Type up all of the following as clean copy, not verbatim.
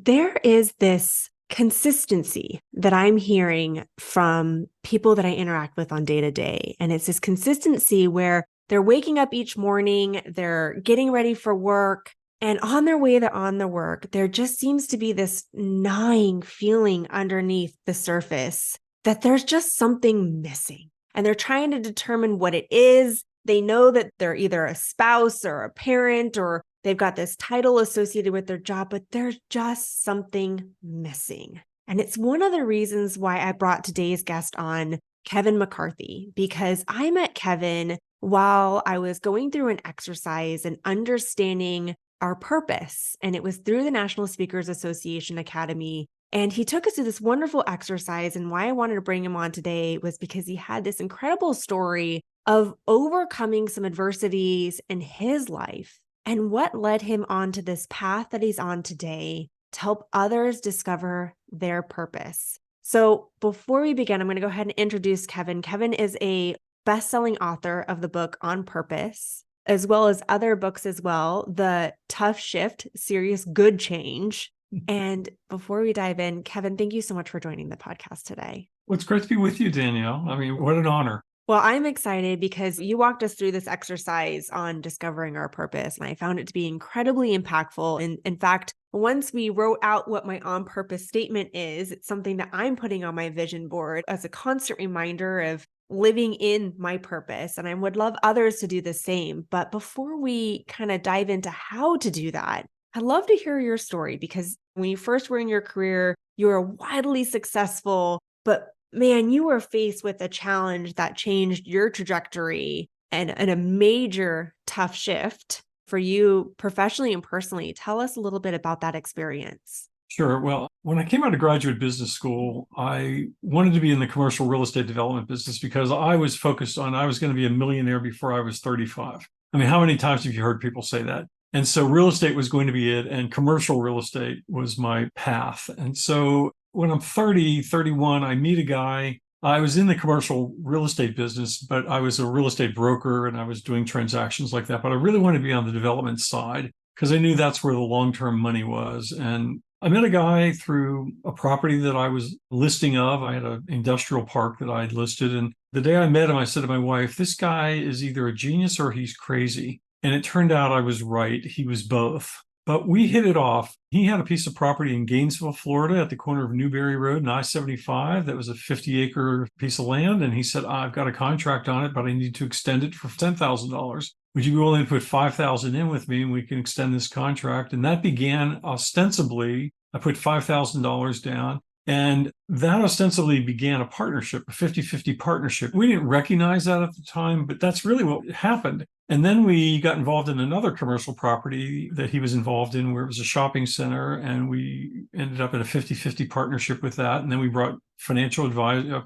there is this consistency that I'm hearing from people that I interact with on day to day. And it's this consistency where they're waking up each morning, they're getting ready for work, and on their way to on the work, there just seems to be this gnawing feeling underneath the surface that there's just something missing. And they're trying to determine what it is. They know that they're either a spouse or a parent, or they've got this title associated with their job, but there's just something missing. And it's one of the reasons why I brought today's guest on, Kevin McCarthy, because I met Kevin while I was going through an exercise and understanding our purpose. And it was through the National Speakers Association Academy. And he took us through this wonderful exercise. And why I wanted to bring him on today was because he had this incredible story of overcoming some adversities in his life and what led him onto this path that he's on today to help others discover their purpose. So before we begin, I'm going to go ahead and introduce Kevin. Kevin is a best-selling author of the book On Purpose, as well as other books as well, The Tough Shift, Serious Good Change. And before we dive in, Kevin, thank you so much for joining the podcast today. Well, it's great to be with you, Danielle. I mean, what an honor. Well, I'm excited because you walked us through this exercise on discovering our purpose, and I found it to be incredibly impactful. And in fact, once we wrote out what my on purpose statement is, it's something that I'm putting on my vision board as a constant reminder of living in my purpose. And I would love others to do the same. But before we kind of dive into how to do that, I'd love to hear your story, because when you first were in your career, you were wildly successful, but man, you were faced with a challenge that changed your trajectory and a major tough shift for you professionally and personally. Tell us a little bit about that experience. Sure. Well, when I came out of graduate business school, I wanted to be in the commercial real estate development business because I was focused on, I was going to be a millionaire before I was 35. I mean, how many times have you heard people say that? And so real estate was going to be it, and commercial real estate was my path. And so when I'm 30, 31, I meet a guy. I was in the commercial real estate business, but I was a real estate broker and I was doing transactions like that. But I really wanted to be on the development side because I knew that's where the long-term money was. And I met a guy through a property that I was listing of. I had an industrial park that I had listed. And the day I met him, I said to my wife, this guy is either a genius or he's crazy. And it turned out I was right. He was both. But we hit it off. He had a piece of property in Gainesville, Florida, at the corner of Newberry Road and I-75. That was a 50-acre piece of land. And he said, I've got a contract on it, but I need to extend it for $10,000. Would you be willing to put $5,000 in with me and we can extend this contract? And that began ostensibly, I put $5,000 down. And that ostensibly began a partnership, a 50-50 partnership. We didn't recognize that at the time, but that's really what happened. And then we got involved in another commercial property that he was involved in where it was a shopping center. And we ended up in a 50-50 partnership with that. And then we brought financial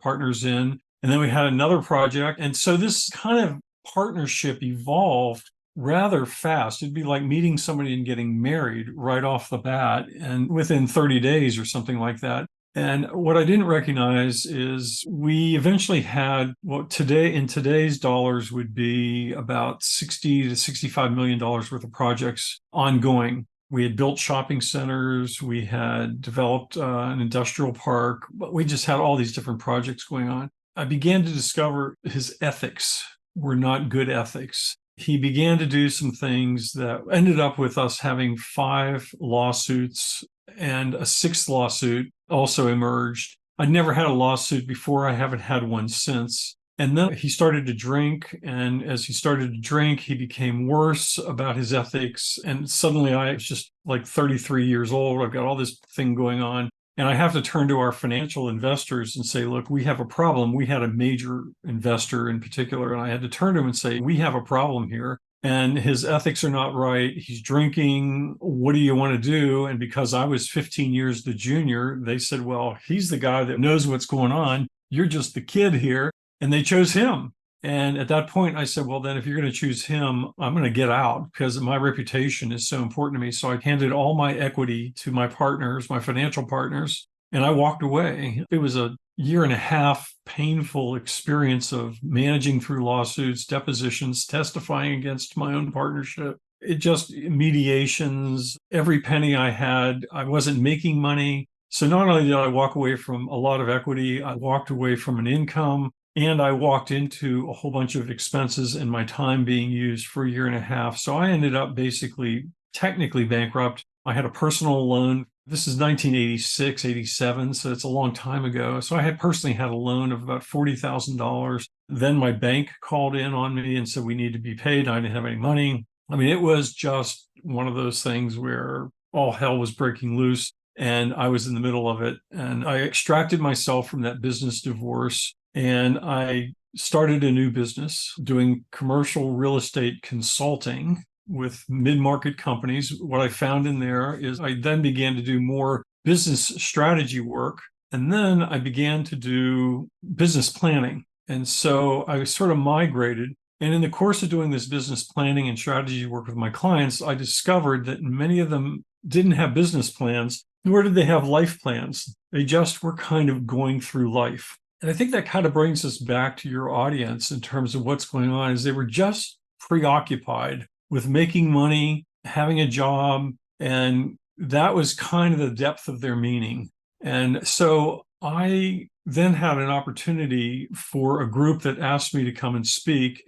partners in. And then we had another project. And so this kind of partnership evolved rather fast. It'd be like meeting somebody and getting married right off the bat and within 30 days or something like that. And what I didn't recognize is we eventually had what today in today's dollars would be about $60 to $65 million worth of projects ongoing. We had built shopping centers. We had developed an industrial park, but we just had all these different projects going on. I began to discover his ethics were not good ethics. He began to do some things that ended up with us having 5 lawsuits, and a 6th lawsuit also emerged. I'd never had a lawsuit before. I haven't had one since. And then he started to drink. And as he started to drink, he became worse about his ethics. And suddenly I was just like 33 years old. I've got all this thing going on. And I have to turn to our financial investors and say, look, we have a problem. We had a major investor in particular. And I had to turn to him and say, we have a problem here. And his ethics are not right. He's drinking. What do you want to do? And because I was 15 years the junior, they said, well, he's the guy that knows what's going on. You're just the kid here. And they chose him. And at that point, I said, well, then if you're going to choose him, I'm going to get out because my reputation is so important to me. So I handed all my equity to my partners, my financial partners, and I walked away. It was a year and a half painful experience of managing through lawsuits, depositions, testifying against my own partnership. it just mediations, every penny I had, I wasn't making money. So not only did I walk away from a lot of equity, I walked away from an income and I walked into a whole bunch of expenses and my time being used for a year and a half. So I ended up basically technically bankrupt. I had a personal loan. This is 1986, 87, so it's a long time ago. So I had personally had a loan of about $40,000. Then my bank called in on me and said we need to be paid. I didn't have any money. I mean, it was just one of those things where all hell was breaking loose and I was in the middle of it. And I extracted myself from that business divorce and I started a new business doing commercial real estate consulting with mid-market companies. What I found in there is I then began to do more business strategy work. And then I began to do business planning. And so I sort of migrated. And in the course of doing this business planning and strategy work with my clients, I discovered that many of them didn't have business plans, nor did they have life plans. They just were kind of going through life. And I think that kind of brings us back to your audience in terms of what's going on, is they were just preoccupied with making money, having a job, and that was kind of the depth of their meaning. And so I then had an opportunity for a group that asked me to come and speak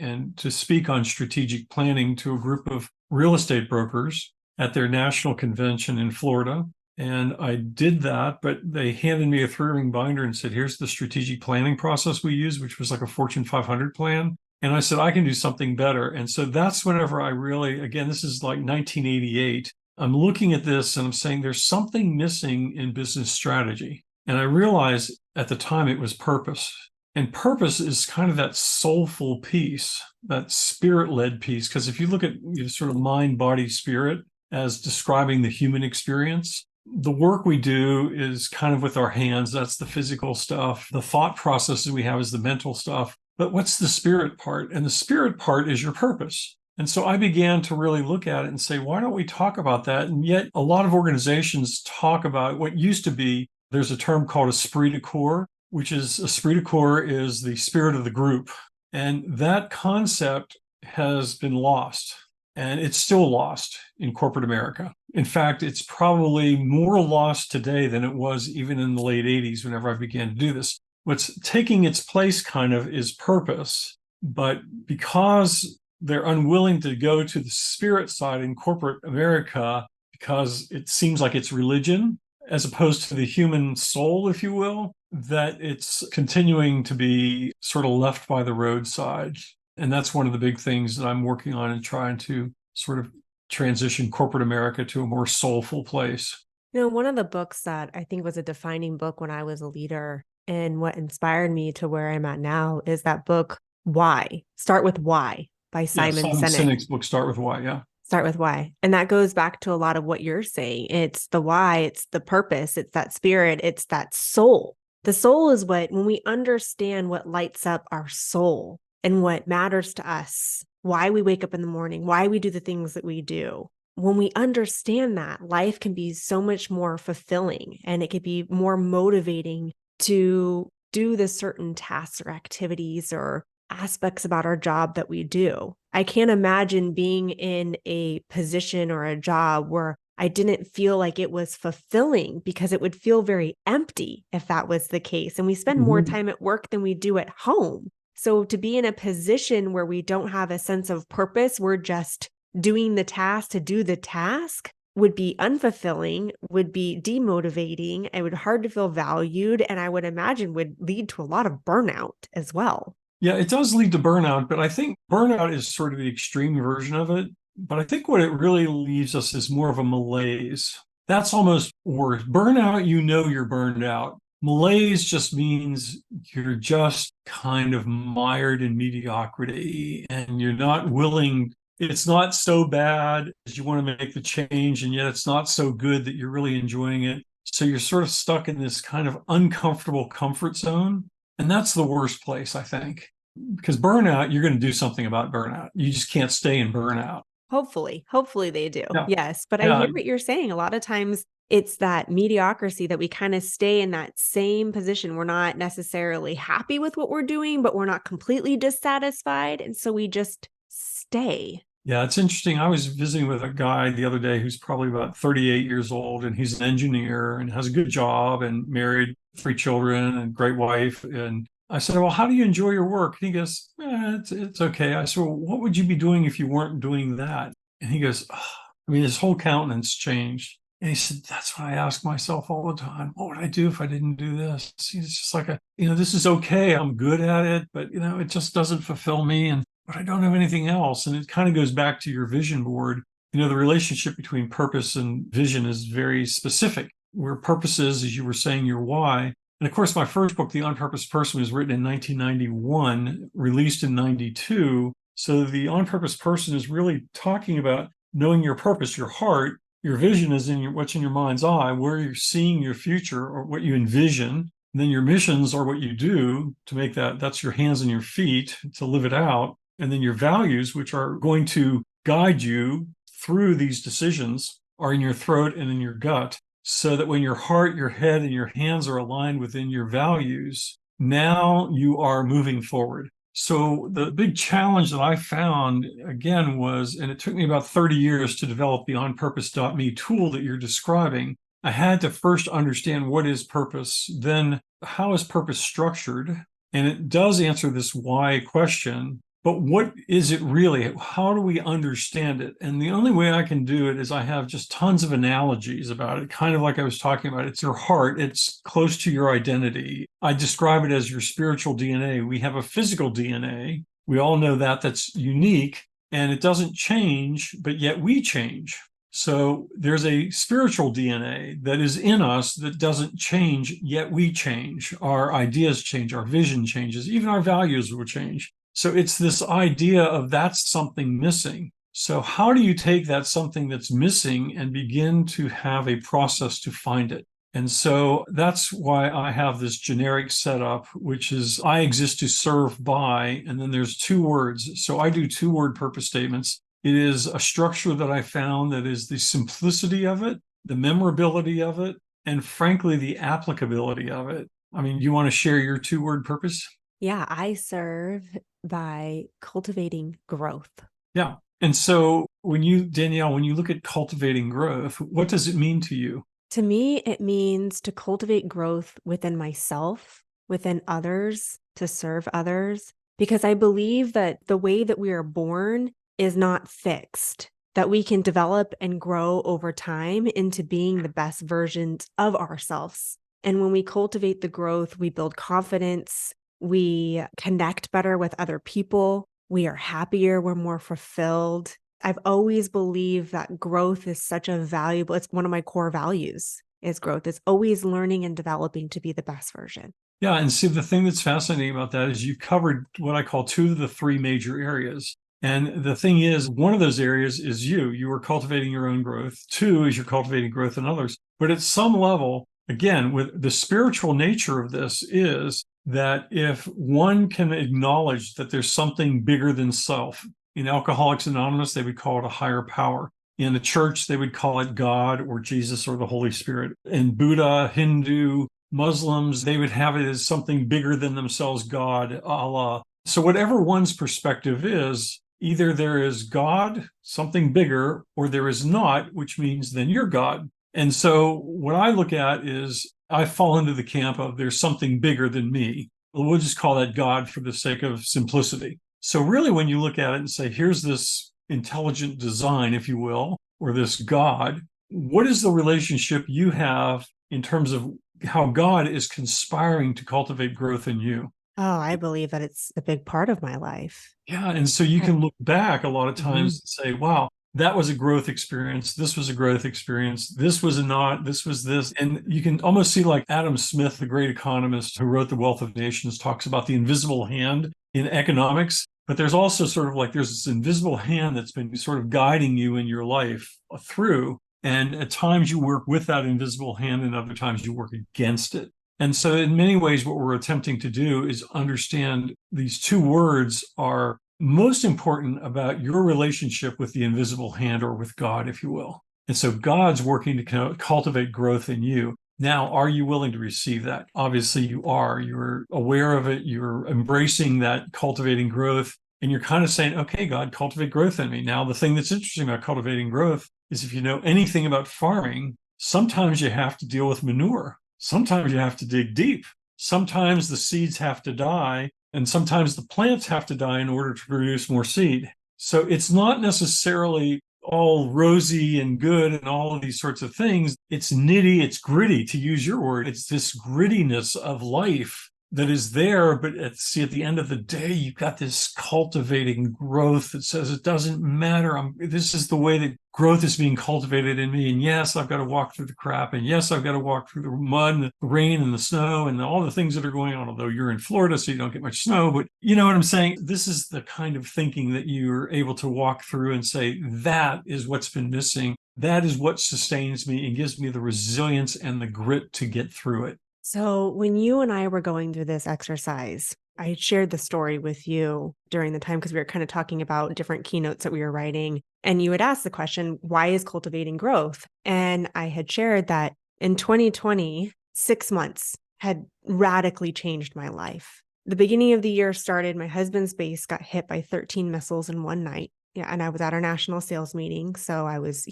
on strategic planning to a group of real estate brokers at their national convention in Florida. And I did that, but they handed me a 3-ring binder and said, here's the strategic planning process we use, which was like a Fortune 500 plan. And I said, I can do something better. And so that's whenever I really, again, this is like 1988. I'm looking at this and I'm saying there's something missing in business strategy. And I realized at the time it was purpose. And purpose is kind of that soulful piece, that spirit-led piece. Because if you look at sort of mind, body, spirit as describing the human experience, the work we do is kind of with our hands. That's the physical stuff. The thought processes we have is the mental stuff. But what's the spirit part? And the spirit part is your purpose. And so I began to really look at it and say, why don't we talk about that? And yet a lot of organizations talk about what used to be, there's a term called esprit de corps, which is esprit de corps is the spirit of the group. And that concept has been lost. And it's still lost in corporate America. In fact, it's probably more lost today than it was even in the late 80s whenever I began to do this. What's taking its place kind of is purpose. But because they're unwilling to go to the spirit side in corporate America, because it seems like it's religion as opposed to the human soul, if you will, that it's continuing to be sort of left by the roadside. And that's one of the big things that I'm working on and trying to sort of transition corporate America to a more soulful place. One of the books that I think was a defining book when I was a leader and what inspired me to where I'm at now is that book, Why? Start with Why by Simon Sinek. Sinek's book, Start with Why, yeah. Start with why. And that goes back to a lot of what you're saying. It's the why, it's the purpose, it's that spirit, it's that soul. The soul is when we understand what lights up our soul and what matters to us, why we wake up in the morning, why we do the things that we do. When we understand that, life can be so much more fulfilling and it can be more motivating to do the certain tasks or activities or aspects about our job that we do. I can't imagine being in a position or a job where I didn't feel like it was fulfilling, because it would feel very empty if that was the case. And we spend more time at work than we do at home. So to be in a position where we don't have a sense of purpose, we're just doing the task to do the task, would be unfulfilling, would be demotivating. It would be hard to feel valued. And I would imagine would lead to a lot of burnout as well. Yeah, it does lead to burnout, but I think burnout is sort of the extreme version of it. But I think what it really leaves us is more of a malaise. That's almost worse. Burnout, you're burned out. Malaise just means you're just kind of mired in mediocrity and you're not willing. It's not so bad as you want to make the change, and yet it's not so good that you're really enjoying it. So you're sort of stuck in this kind of uncomfortable comfort zone. And that's the worst place, I think, because burnout, you're going to do something about burnout. You just can't stay in burnout. Hopefully they do. Yeah. Yes. But Yeah. I hear what you're saying. A lot of times it's that mediocrity that we kind of stay in that same position. We're not necessarily happy with what we're doing, but we're not completely dissatisfied. And so we just stay. Yeah, it's interesting. I was visiting with a guy the other day who's probably about 38 years old, and he's an engineer and has a good job and married, three children and great wife. And I said, "Well, how do you enjoy your work?" And he goes, it's okay. I said, "Well, what would you be doing if you weren't doing that?" And he goes, "Oh," I mean, his whole countenance changed. And he said, "That's what I ask myself all the time. What would I do if I didn't do this?" It's just like this is okay. I'm good at it, but it just doesn't fulfill me. And but I don't have anything else. And it kind of goes back to your vision board. The relationship between purpose and vision is very specific, where purpose is, as you were saying, your why. And of course, my first book, The On-Purpose Person, was written in 1991, released in 92. So the On-Purpose Person is really talking about knowing your purpose, your heart. Your vision is what's in your mind's eye, where you're seeing your future or what you envision. And then your missions are what you do to make that's your hands and your feet to live it out. And then your values, which are going to guide you through these decisions, are in your throat and in your gut. So that when your heart, your head, and your hands are aligned within your values, now you are moving forward. So the big challenge that I found again was, and it took me about 30 years to develop the onpurpose.me tool that you're describing. I had to first understand what is purpose, then how is purpose structured? And it does answer this why question, but what is it really? How do we understand it? And the only way I can do it is I have just tons of analogies about it, kind of like I was talking about. It's your heart, it's close to your identity. I describe it as your spiritual DNA. We have a physical DNA. We all know that's unique and it doesn't change, but yet we change. So there's a spiritual DNA that is in us that doesn't change, yet we change. Our ideas change, our vision changes, even our values will change. So it's this idea of that's something missing. So how do you take that something that's missing and begin to have a process to find it? And so that's why I have this generic setup, which is I exist to serve by, and then there's two words. So I do 2-word purpose statements. It is a structure that I found that is the simplicity of it, the memorability of it, and frankly, the applicability of it. I mean, you want to share your 2-word purpose? Yeah, I serve by cultivating growth. Yeah. And so Danielle, when you look at cultivating growth, what does it mean to you? To me, it means to cultivate growth within myself, within others, to serve others, because I believe that the way that we are born is not fixed, that we can develop and grow over time into being the best versions of ourselves. And when we cultivate the growth, we build confidence, we connect better with other people, we are happier, we're more fulfilled. I've always believed that growth is such a valuable, it's one of my core values is growth. It's always learning and developing to be the best version. Yeah. And see, the thing that's fascinating about that is you covered what I call 2 of the 3 major areas. And the thing is, one of those areas is you are cultivating your own growth. 2 is you're cultivating growth in others. But at some level, again, with the spiritual nature of this is that if one can acknowledge that there's something bigger than self, in Alcoholics Anonymous, they would call it a higher power. In the church, they would call it God or Jesus or the Holy Spirit. In Buddha, Hindu, Muslims, they would have it as something bigger than themselves, God, Allah. So whatever one's perspective is, either there is God, something bigger, or there is not, which means then you're God. And so what I look at is I fall into the camp of there's something bigger than me. We'll just call that God for the sake of simplicity. So really, when you look at it and say, here's this intelligent design, if you will, or this God, what is the relationship you have in terms of how God is conspiring to cultivate growth in you? Oh, I believe that it's a big part of my life. Yeah. And so you can look back a lot of times Mhm. and say, wow, that was a growth experience. This was a growth experience. This was a not, this was this. And you can almost see like Adam Smith, the great economist who wrote The Wealth of Nations, talks about the invisible hand in economics. But there's also sort of like there's this invisible hand that's been sort of guiding you in your life through. And at times you work with that invisible hand, and other times you work against it. And so, in many ways, what we're attempting to do is understand these 2 words are most important about your relationship with the invisible hand or with God, if you will. And so, God's working to cultivate growth in you. Now, are you willing to receive that? Obviously, you are. You're aware of it. You're embracing that cultivating growth. And you're kind of saying, okay, God, cultivate growth in me. Now, the thing that's interesting about cultivating growth is if you know anything about farming, sometimes you have to deal with manure. Sometimes you have to dig deep. Sometimes the seeds have to die, and sometimes the plants have to die in order to produce more seed. So it's not necessarily all rosy and good and all of these sorts of things. It's nitty, it's gritty, to use your word. It's this grittiness of life that is there. But at the end of the day, you've got this cultivating growth that says it doesn't matter. This is the way that growth is being cultivated in me. And yes, I've got to walk through the crap. And yes, I've got to walk through the mud and the rain and the snow and all the things that are going on, although you're in Florida, so you don't get much snow. But you know what I'm saying? This is the kind of thinking that you're able to walk through and say, that is what's been missing. That is what sustains me and gives me the resilience and the grit to get through it. So when you and I were going through this exercise, I shared the story with you during the time because we were kind of talking about different keynotes that we were writing. And you had asked the question, why is cultivating growth? And I had shared that in 2020, 6 months had radically changed my life. The beginning of the year started, my husband's base got hit by 13 missiles in one night. Yeah, and I was at our national sales meeting. So I was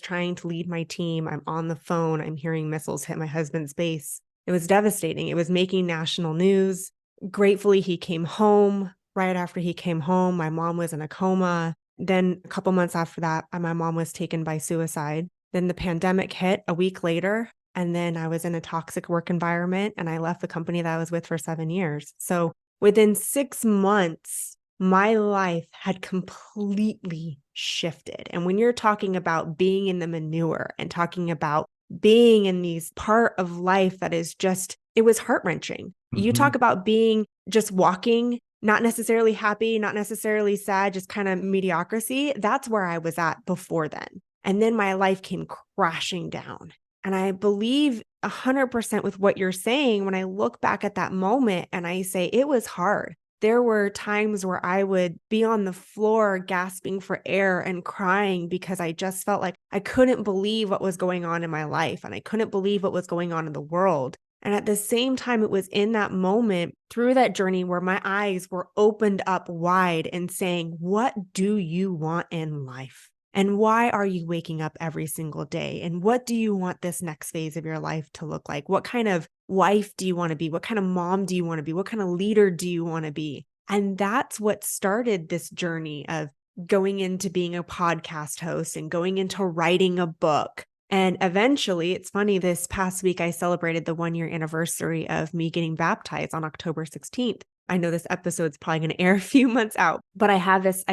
trying to lead my team. I'm on the phone. I'm hearing missiles hit my husband's base. It was devastating. It was making national news. Gratefully, he came home. Right after he came home, my mom was in a coma. Then a couple months after that, my mom was taken by suicide. Then the pandemic hit a week later. And then I was in a toxic work environment and I left the company that I was with for 7 years. So within 6 months, my life had completely shifted. And when you're talking about being in the manure and talking about being in these part of life that is just, it was heart-wrenching. You talk about being just walking, not necessarily happy, not necessarily sad, just kind of mediocrity. That's where I was at before then. And then my life came crashing down. And I believe 100% with what you're saying when I look back at that moment and I say it was hard. There were times where I would be on the floor gasping for air and crying because I just felt like I couldn't believe what was going on in my life and I couldn't believe what was going on in the world. And at the same time, it was in that moment through that journey where my eyes were opened up wide and saying, what do you want in life? And why are you waking up every single day? And what do you want this next phase of your life to look like? What kind of wife do you want to be? What kind of mom do you want to be? What kind of leader do you want to be? And that's what started this journey of going into being a podcast host and going into writing a book. And eventually, it's funny, this past week, I celebrated the 1-year anniversary of me getting baptized on October 16th. I know this episode's probably going to air a few months out, but I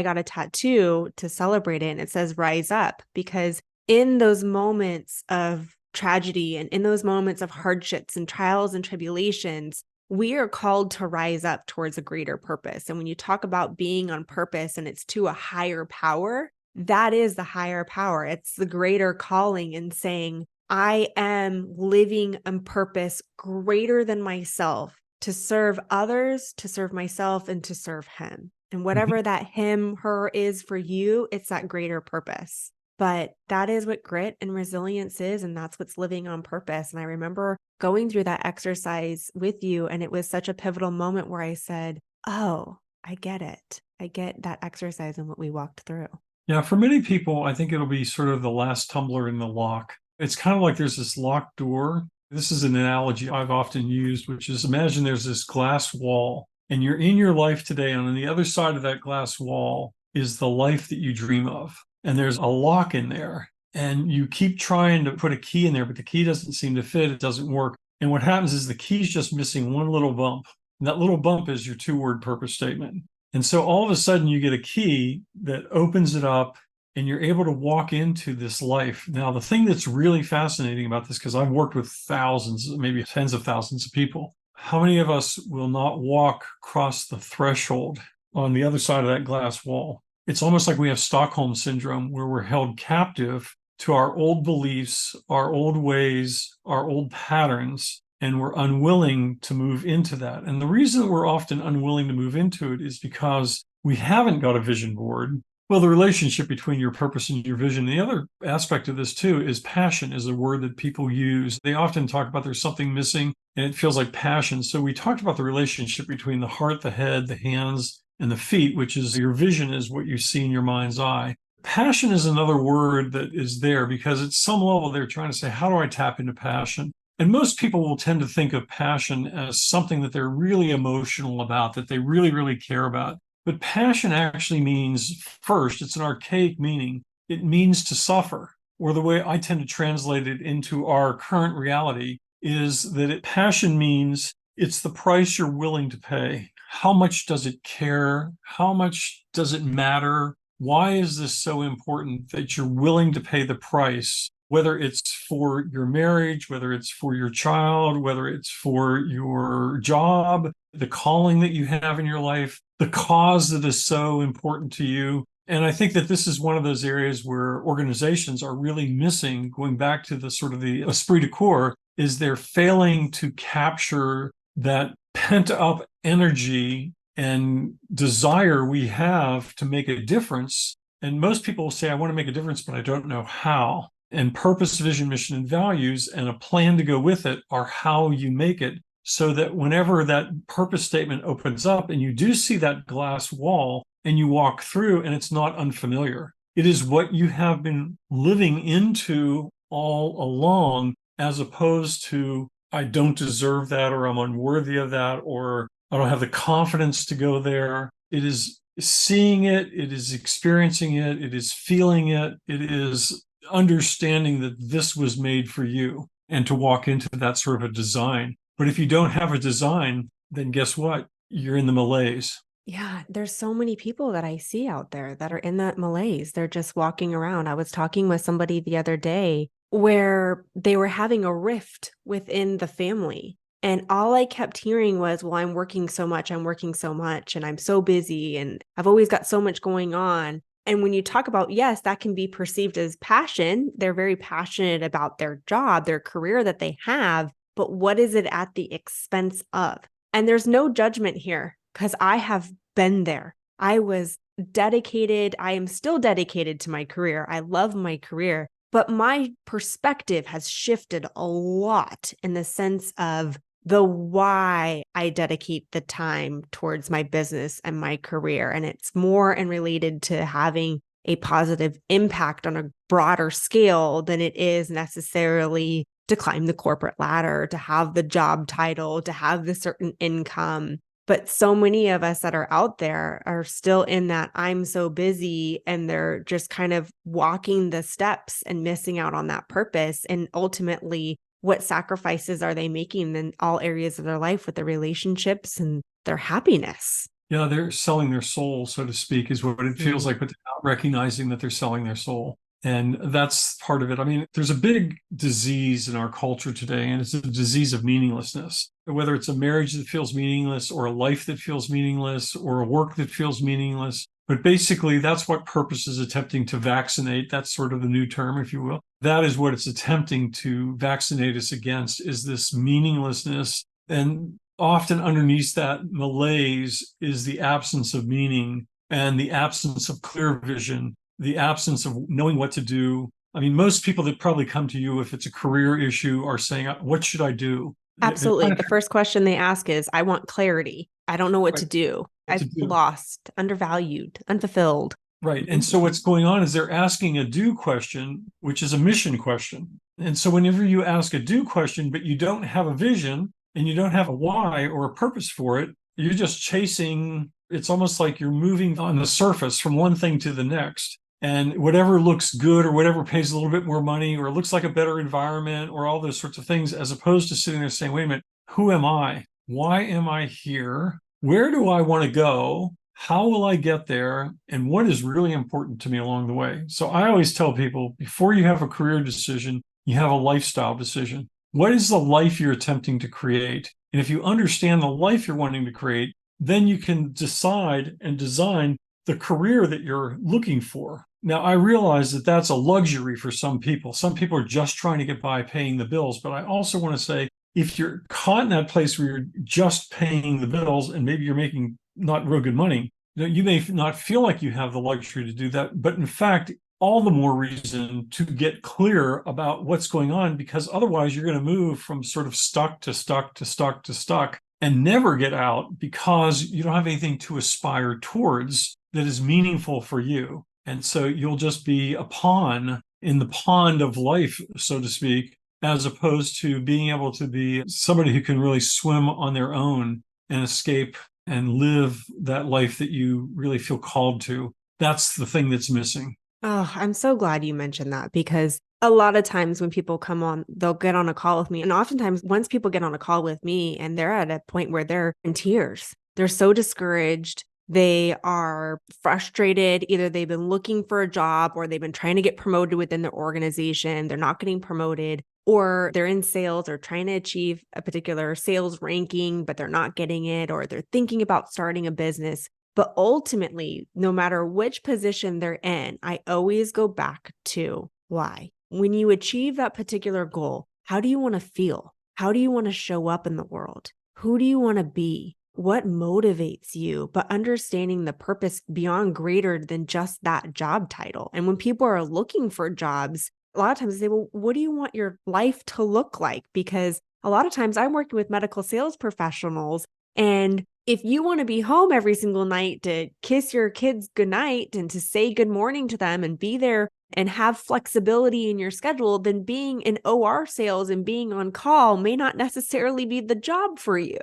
got a tattoo to celebrate it. And it says rise up, because in those moments of tragedy and in those moments of hardships and trials and tribulations, we are called to rise up towards a greater purpose. And when you talk about being on purpose and it's to a higher power, that is the higher power. It's the greater calling and saying, I am living on purpose greater than myself, to serve others, to serve myself, and to serve him. And whatever that him, her is for you, it's that greater purpose. But that is what grit and resilience is. And that's what's living on purpose. And I remember going through that exercise with you. And it was such a pivotal moment where I said, oh, I get it. I get that exercise and what we walked through. Yeah, for many people, I think it'll be sort of the last tumbler in the lock. It's kind of like there's this locked door. This is an analogy I've often used, which is imagine there's this glass wall and you're in your life today. And on the other side of that glass wall is the life that you dream of. And there's a lock in there and you keep trying to put a key in there, but the key doesn't seem to fit. It doesn't work. And what happens is the key's just missing one little bump. And that little bump is your 2-word purpose statement. And so all of a sudden you get a key that opens it up and you're able to walk into this life. Now, the thing that's really fascinating about this, because I've worked with thousands, maybe tens of thousands of people, how many of us will not walk across the threshold on the other side of that glass wall? It's almost like we have Stockholm syndrome, where we're held captive to our old beliefs, our old ways, our old patterns, and we're unwilling to move into that. And the reason that we're often unwilling to move into it is because we haven't got a vision board. Well, the relationship between your purpose and your vision. The other aspect of this too is passion is a word that people use. They often talk about there's something missing and it feels like passion. So we talked about the relationship between the heart, the head, the hands, and the feet, which is your vision is what you see in your mind's eye. Passion is another word that is there because at some level they're trying to say, how do I tap into passion? And most people will tend to think of passion as something that they're really emotional about, that they really, really care about. But passion actually means, first, it's an archaic meaning. It means to suffer, or the way I tend to translate it into our current reality is that passion means it's the price you're willing to pay. How much does it care? How much does it matter? Why is this so important that you're willing to pay the price? Whether it's for your marriage, whether it's for your child, whether it's for your job, the calling that you have in your life, the cause that is so important to you. And I think that this is one of those areas where organizations are really missing, going back to the sort of the esprit de corps, is they're failing to capture that pent up energy and desire we have to make a difference. And most people say, I want to make a difference, but I don't know how. And purpose, vision, mission, and values, and a plan to go with it are how you make it, so that whenever that purpose statement opens up and you do see that glass wall and you walk through and it's not unfamiliar, it is what you have been living into all along, as opposed to, I don't deserve that, or I'm unworthy of that, or I don't have the confidence to go there. It is seeing it, it is experiencing it, it is feeling it, it is understanding that this was made for you and to walk into that sort of a design. But if you don't have a design, then guess what? You're in the malaise. Yeah, there's so many people that I see out there that are in that malaise. They're just walking around. I was talking with somebody the other day where they were having a rift within the family. And all I kept hearing was, well, I'm working so much, and I'm so busy, and I've always got so much going on. And when you talk about, yes, that can be perceived as passion. They're very passionate about their job, their career that they have, but what is it at the expense of? And there's no judgment here, because I have been there. I was dedicated. I am still dedicated to my career. I love my career, but my perspective has shifted a lot in the sense of the why I dedicate the time towards my business and my career. And it's more and related to having a positive impact on a broader scale than it is necessarily to climb the corporate ladder, to have the job title, to have the certain income. But so many of us that are out there are still in that I'm so busy, and they're just kind of walking the steps and missing out on that purpose. And ultimately, what sacrifices are they making in all areas of their life with their relationships and their happiness? Yeah, they're selling their soul, so to speak, is what it feels like, but they're not recognizing that they're selling their soul. And that's part of it. I mean, there's a big disease in our culture today, and it's a disease of meaninglessness. Whether it's a marriage that feels meaningless, or a life that feels meaningless, or a work that feels meaningless. But basically, that's what purpose is attempting to vaccinate. That's sort of the new term, if you will. That is what it's attempting to vaccinate us against, is this meaninglessness. And often underneath that malaise is the absence of meaning and the absence of clear vision, the absence of knowing what to do. I mean, most people that probably come to you, if it's a career issue, are saying, what should I do? Absolutely. The first question they ask is, I want clarity. I don't know what to do. I'm lost, undervalued, unfulfilled. Right. And so what's going on is they're asking a do question, which is a mission question. And so whenever you ask a do question, but you don't have a vision and you don't have a why or a purpose for it, you're just chasing. It's almost like you're moving on the surface from one thing to the next. And whatever looks good, or whatever pays a little bit more money, or looks like a better environment, or all those sorts of things, as opposed to sitting there saying, wait a minute, who am I? Why am I here? Where do I want to go? How will I get there? And what is really important to me along the way? So I always tell people, before you have a career decision, you have a lifestyle decision. What is the life you're attempting to create? And if you understand the life you're wanting to create, then you can decide and design the career that you're looking for. Now, I realize that that's a luxury for some people. Some people are just trying to get by paying the bills. But I also want to say, if you're caught in that place where you're just paying the bills and maybe you're making not real good money, you may not feel like you have the luxury to do that. But in fact, all the more reason to get clear about what's going on, because otherwise you're going to move from sort of stuck to stuck to stuck to stuck. and never get out because you don't have anything to aspire towards that is meaningful for you. And so you'll just be a pawn in the pond of life, so to speak, as opposed to being able to be somebody who can really swim on their own and escape and live that life that you really feel called to. That's the thing that's missing. Oh, I'm so glad you mentioned that because a lot of times when people come on, they'll get on a call with me. And oftentimes, once people get on a call with me and they're at a point where they're in tears, they're so discouraged. They are frustrated. Either they've been looking for a job or they've been trying to get promoted within their organization. They're not getting promoted, or they're in sales or trying to achieve a particular sales ranking, but they're not getting it, or they're thinking about starting a business. But ultimately, no matter which position they're in, I always go back to why. When you achieve that particular goal, how do you want to feel? How do you want to show up in the world? Who do you want to be? What motivates you? But understanding the purpose beyond greater than just that job title. And when people are looking for jobs, a lot of times they say, well, what do you want your life to look like? Because a lot of times I'm working with medical sales professionals, and if you want to be home every single night to kiss your kids goodnight and to say good morning to them and be there and have flexibility in your schedule, then being in OR sales and being on call may not necessarily be the job for you.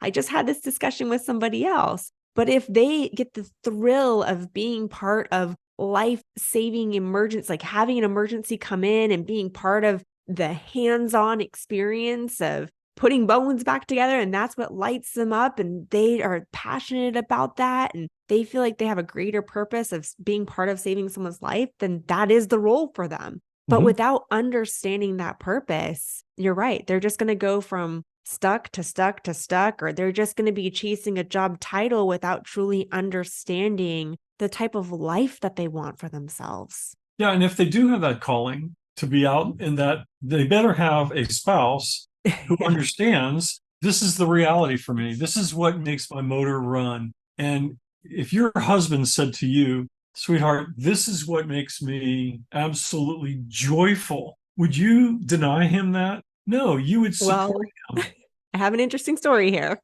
I just had this discussion with somebody else. But if they get the thrill of being part of life-saving emergency, like having an emergency come in and being part of the hands-on experience of putting bones back together, and that's what lights them up, and they are passionate about that, and they feel like they have a greater purpose of being part of saving someone's life, then that is the role for them. But without understanding that purpose, you're right. They're just going to go from stuck to stuck to stuck, or they're just going to be chasing a job title without truly understanding the type of life that they want for themselves. Yeah. And if they do have that calling to be out in that, they better have a spouse who Yeah. understands this is the reality for me. This is what makes my motor run. And if your husband said to you, sweetheart, this is what makes me absolutely joyful, would you deny him that? No, you would support Well, him. I have an interesting story here.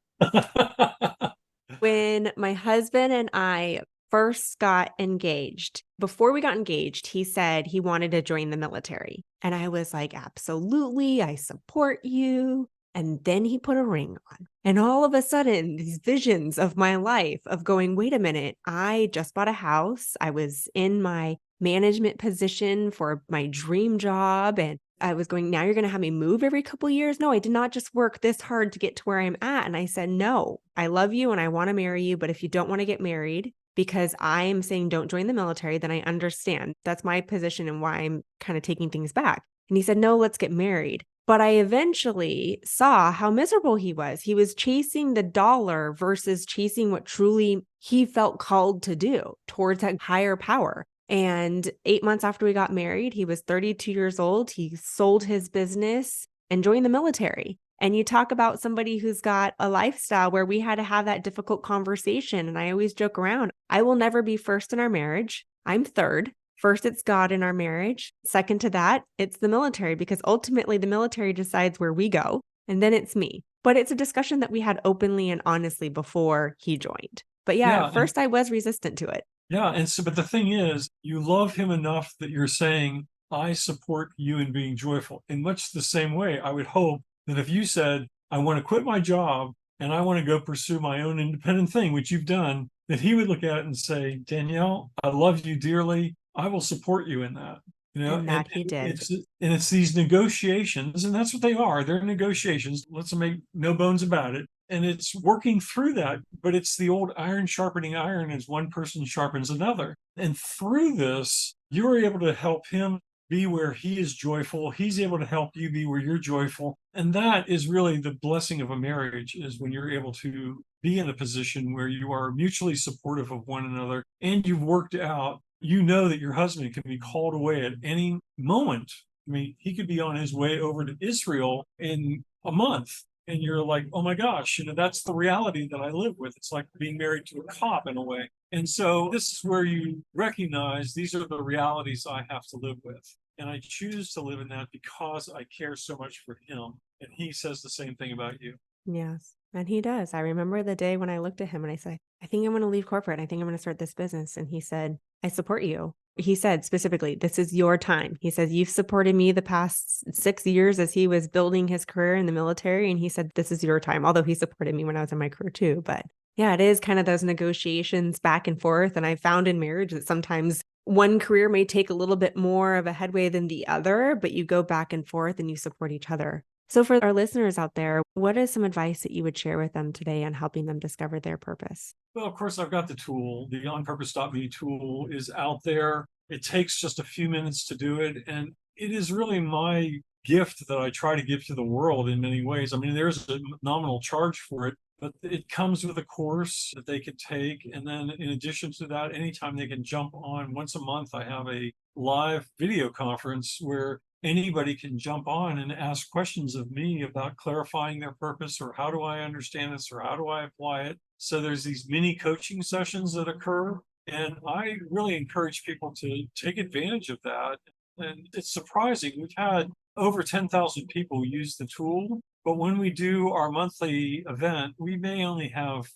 When my husband and I first got engaged, before we got engaged, he said he wanted to join the military. And I was like, absolutely, I support you. And then he put a ring on. And all of a sudden, these visions of my life of going, wait a minute, I just bought a house. I was in my management position for my dream job. And I was going, now you're going to have me move every couple of years? No, I did not just work this hard to get to where I'm at. And I said, no, I love you and I want to marry you. But if you don't want to get married because I'm saying don't join the military, then I understand. That's my position and why I'm kind of taking things back. And he said, no, let's get married. But I eventually saw how miserable he was. He was chasing the dollar versus chasing what truly he felt called to do towards that higher power. And 8 months after we got married, he was 32 years old. He sold his business and joined the military. And you talk about somebody who's got a lifestyle where we had to have that difficult conversation. And I always joke around, I will never be first in our marriage. I'm third. First, it's God in our marriage. Second to that, it's the military, because ultimately the military decides where we go. And then it's me. But it's a discussion that we had openly and honestly before he joined. But yeah, Yeah. at first I was resistant to it. Yeah. And so, but the thing is, you love him enough that you're saying, I support you in being joyful. In much the same way, I would hope that if you said, I want to quit my job and I want to go pursue my own independent thing, which you've done, that he would look at it and say, Danielle, I love you dearly. I will support you in that. You know, And that he did. it's these negotiations, and that's what they are. They're negotiations. Let's make no bones about it. And it's working through that, but it's the old iron sharpening iron as one person sharpens another. And through this, you're able to help him be where he is joyful. He's able to help you be where you're joyful. And that is really the blessing of a marriage, is when you're able to be in a position where you are mutually supportive of one another and you've worked out, you know that your husband can be called away at any moment. I mean, he could be on his way over to Israel in a month. And you're like, oh my gosh, you know, that's the reality that I live with. It's like being married to a cop in a way. And so this is where you recognize these are the realities I have to live with. And I choose to live in that because I care so much for him. And he says the same thing about you. Yes. And he does. I remember the day when I looked at him and I said, I think I'm going to leave corporate. I think I'm going to start this business. And he said, I support you. He said specifically, this is your time. He says, you've supported me the past 6 years as he was building his career in the military. And he said, this is your time. Although he supported me when I was in my career too. But yeah, it is kind of those negotiations back and forth. And I found in marriage that sometimes one career may take a little bit more of a headway than the other, but you go back and forth and you support each other. So for our listeners out there, what is some advice that you would share with them today on helping them discover their purpose? Well, of course, I've got the tool. The onpurpose.me tool is out there. It takes just a few minutes to do it. And it is really my gift that I try to give to the world in many ways. I mean, there's a nominal charge for it, but it comes with a course that they can take. And then in addition to that, anytime they can jump on, once a month, I have a live video conference where anybody can jump on and ask questions of me about clarifying their purpose, or how do I understand this, or how do I apply it. So there's these mini coaching sessions that occur, and I really encourage people to take advantage of that. And it's surprising, we've had over 10,000 people use the tool, but when we do our monthly event, we may only have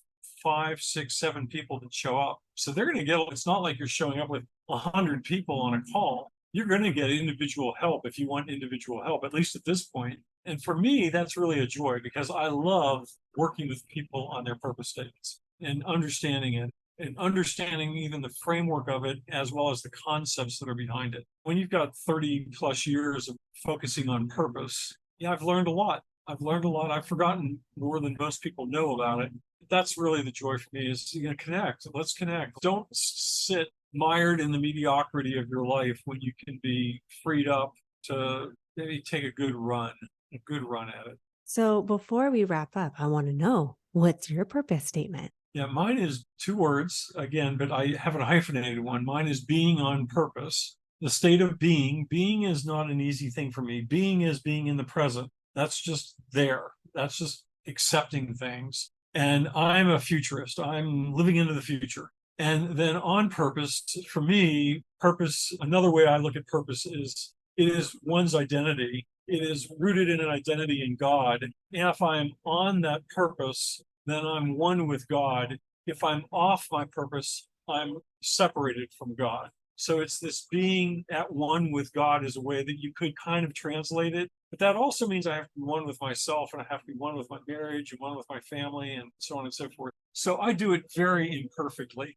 5, 6, 7 people that show up. So they're going to get, it's not like you're showing up with 100 people on a call. You're going to get individual help if you want individual help, at least at this point. And for me, that's really a joy, because I love working with people on their purpose statements and understanding it, and understanding even the framework of it, as well as the concepts that are behind it. When you've got 30 plus years of focusing on purpose, yeah, I've learned a lot. I've learned a lot. I've forgotten more than most people know about it. That's really the joy for me, is, you know, connect. Let's connect. Don't sit mired in the mediocrity of your life when you can be freed up to maybe take a good run at it. So before we wrap up, I want to know, what's your purpose statement? Yeah, mine is 2 words again, but I have a hyphenated one. Mine is being on purpose. The state of being. Being is not an easy thing for me. Being is being in the present. That's just there. That's just accepting things. And I'm a futurist. I'm living into the future. And then on purpose, for me, purpose, another way I look at purpose is, it is one's identity. It is rooted in an identity in God. And if I'm on that purpose, then I'm one with God. If I'm off my purpose, I'm separated from God. So it's this being at one with God is a way that you could kind of translate it. But that also means I have to be one with myself, and I have to be one with my marriage, and one with my family, and so on and so forth. So I do it very imperfectly,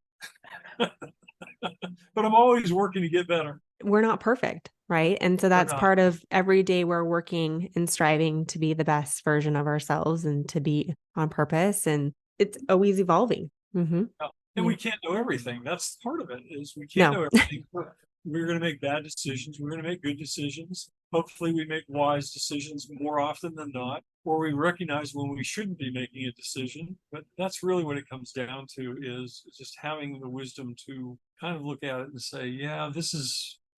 but I'm always working to get better. We're not perfect, right? And so that's part of every day we're working and striving to be the best version of ourselves and to be on purpose. And it's always evolving. Mm-hmm. And we can't know everything. That's part of it, is we can't No. know everything. We're going to make bad decisions. We're going to make good decisions. Hopefully we make wise decisions more often than not, or we recognize when we shouldn't be making a decision. But that's really what it comes down to, is just having the wisdom to kind of look at it and say, yeah,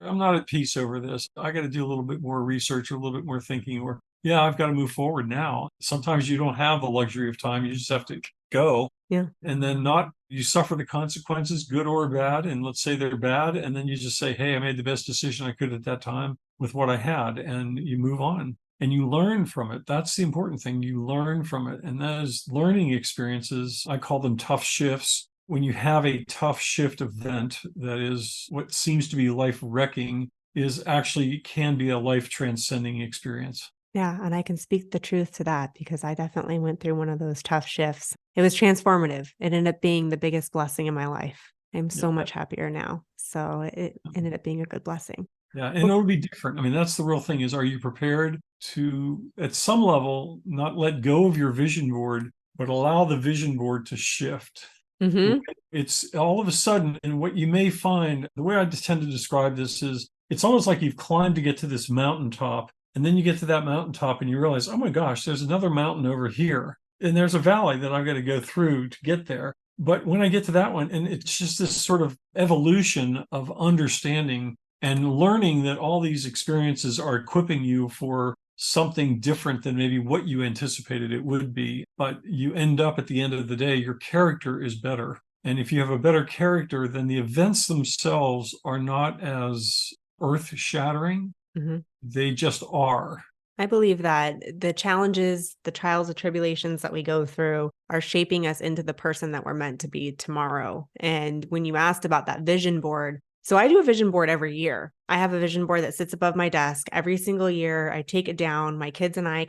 I'm not at peace over this. I got to do a little bit more research, or a little bit more thinking, or yeah, I've got to move forward now. Sometimes you don't have the luxury of time. You just have to go. Yeah. And then you suffer the consequences, good or bad. And let's say they're bad. And then you just say, hey, I made the best decision I could at that time with what I had. And you move on and you learn from it. That's the important thing. You learn from it. And those learning experiences, I call them tough shifts. When you have a tough shift event that is what seems to be life wrecking, is actually can be a life transcending experience. Yeah. And I can speak the truth to that, because I definitely went through one of those tough shifts. It was transformative. It ended up being the biggest blessing in my life. I'm so much happier now. So it ended up being a good blessing. Yeah. And it'll be different. I mean, that's the real thing, is, are you prepared to, at some level, not let go of your vision board, but allow the vision board to shift? Mm-hmm. It's all of a sudden, and what you may find, the way I just tend to describe this is, it's almost like you've climbed to get to this mountaintop. And then you get to that mountaintop and you realize, oh my gosh, there's another mountain over here. And there's a valley that I've got to go through to get there. But when I get to that one, and it's just this sort of evolution of understanding and learning that all these experiences are equipping you for something different than maybe what you anticipated it would be. But you end up, at the end of the day, your character is better. And if you have a better character, then the events themselves are not as earth shattering. Mm-hmm. They just are. I believe that the challenges, the trials, the tribulations that we go through are shaping us into the person that we're meant to be tomorrow. And when you asked about that vision board, so I do a vision board every year. I have a vision board that sits above my desk every single year. I take it down. My kids and I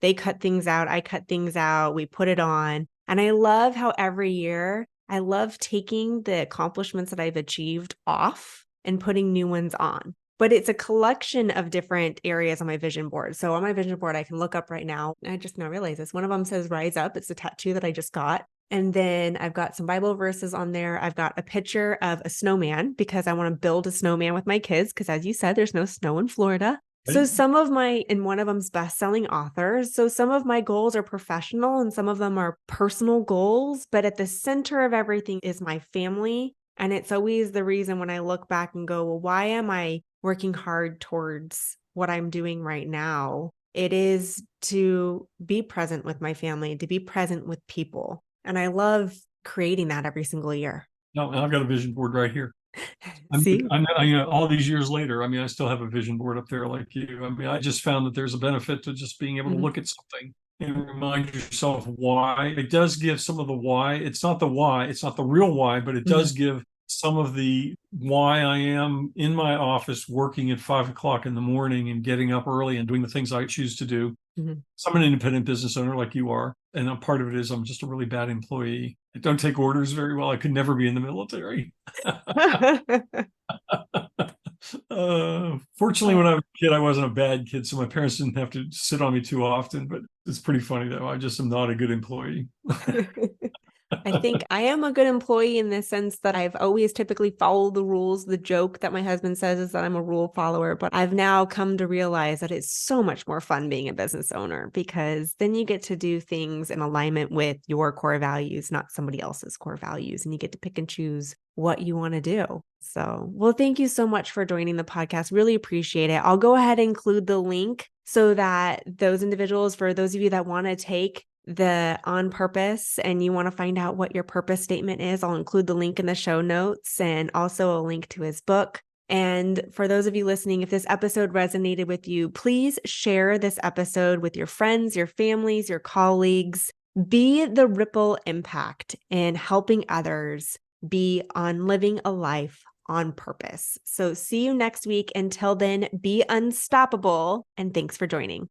they cut things out. I cut things out. We put it on. And I love how every year I love taking the accomplishments that I've achieved off and putting new ones on. But it's a collection of different areas on my vision board. So on my vision board, I can look up right now. I just now realize this. One of them says rise up. It's a tattoo that I just got. And then I've got some Bible verses on there. I've got a picture of a snowman because I want to build a snowman with my kids. Because as you said, there's no snow in Florida. So and one of them's best-selling authors. So some of my goals are professional and some of them are personal goals. But at the center of everything is my family. And it's always the reason when I look back and go, well, why am I working hard towards what I'm doing right now? It is to be present with my family, to be present with people. And I love creating that every single year. No, I've got a vision board right here. See? All these years later, I still have a vision board up there like you. I just found that there's a benefit to just being able to look at something and remind yourself why. It does give some of the why. It's not the why, it's not the real why, but it does give some of the why I am in my office working at 5 o'clock in the morning and getting up early and doing the things I choose to do. So I'm an independent business owner like you are. And a part of it is I'm just a really bad employee. I don't take orders very well. I could never be in the military. Fortunately, when I was a kid, I wasn't a bad kid, so my parents didn't have to sit on me too often. But it's pretty funny, though. I just am not a good employee. I think I am a good employee in the sense that I've always typically followed the rules. The joke that my husband says is that I'm a rule follower, but I've now come to realize that it's so much more fun being a business owner because then you get to do things in alignment with your core values, not somebody else's core values, and you get to pick and choose what you want to do. So, well, thank you so much for joining the podcast. Really appreciate it. I'll go ahead and include the link so that those individuals, for those of you that want to take the on purpose and you want to find out what your purpose statement is, I'll include the link in the show notes and also a link to his book. And for those of you listening, if this episode resonated with you, please share this episode with your friends, your families, your colleagues. Be the ripple impact in helping others be on living a life on purpose. So see you next week. Until then, be unstoppable. And thanks for joining.